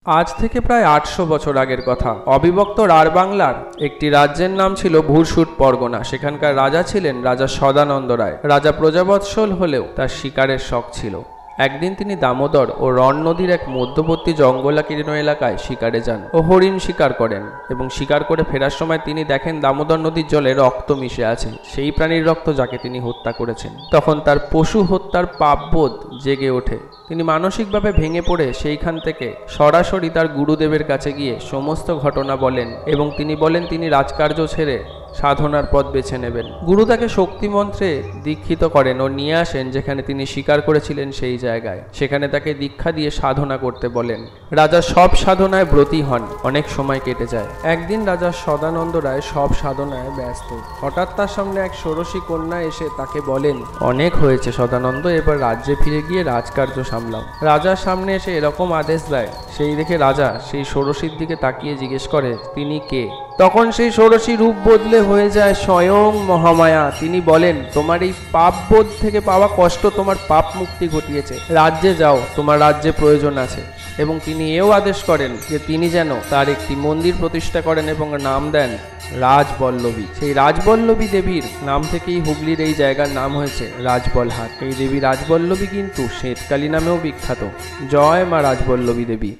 আজ থেকে প্রায় ৮০০ বছর আগের কথা। অবিভক্ত রাঢ় বাংলার একটি রাজ্যের নাম ছিল ভুরসুট পরগনা। সেখানকার রাজা ছিলেন রাজা সদানন্দ রায়। রাজা প্রজাবৎসল হলেও তার শিকারের শখ ছিল। একদিন তিনি দামোদর ও রণ নদীর এক মধ্যবর্তী জঙ্গলাকীর্ণ এলাকায় শিকারে যান ও হরিণ শিকার করেন, এবং শিকার করে ফেরার সময় তিনি দেখেন দামোদর নদীর জলে রক্ত মিশে আছে, সেই প্রাণীর রক্ত যাকে তিনি হত্যা করেছেন। তখন তার পশু হত্যার পাপবোধ জেগে ওঠে। তিনি মানসিকভাবে ভেঙে পড়ে সেইখান থেকে সরাসরি তার গুরুদেবের কাছে গিয়ে সমস্ত ঘটনা বলেন, এবং তিনি বলেন তিনি রাজকার্য ছেড়ে সাধনার পথ বেছে নেবেন। গুরু তাকে শক্তিমন্ত্রে দীক্ষিত করেন ও নিয়ে আসেন যেখানে তিনি স্বীকার করেছিলেন সেই জায়গায়। সেখানে তাকে দীক্ষা দিয়ে সাধনা করতে বলেন। রাজা সব সাধনায় ব্রতী হন। অনেক সময় কেটে যায়। একদিন রাজা সদানন্দ রায় সব সাধনায় ব্যস্ত। হঠাৎ তার সামনে এক ষোড়শী কন্যা এসে তাকে বলেন, অনেক হয়েছে সদানন্দ, এবার রাজ্যে ফিরে গিয়ে রাজকার্য সামলাও। রাজার সামনে এসে এরকম আদেশ দেয়। সেই দেখে রাজা সেই ষোড়শীর দিকে তাকিয়ে জিজ্ঞেস করে, তিনি কে? তখন সেই ষোড়শী রূপ বদলে হয়ে যায় স্বয়ং মহামায়া। তিনি বলেন, তোমার এই পাপ বোধ থেকে পাওয়া কষ্ট তোমার পাপ মুক্তি ঘটিয়েছে। রাজ্যে যাও, তোমার রাজ্যে প্রয়োজন আছে। এবং তিনি এও আদেশ করেন যে তিনি যেন তার একটি মন্দির প্রতিষ্ঠা করেন এবং নাম দেন রাজবল্লভী। সেই রাজবল্লভী দেবীর নাম থেকেই হুগলির এই জায়গার নাম হয়েছে রাজবলহাট। এই দেবী রাজবল্লভী কিন্তু শ্বেতকালী নামেও বিখ্যাত। জয় মা রাজবল্লভী দেবী।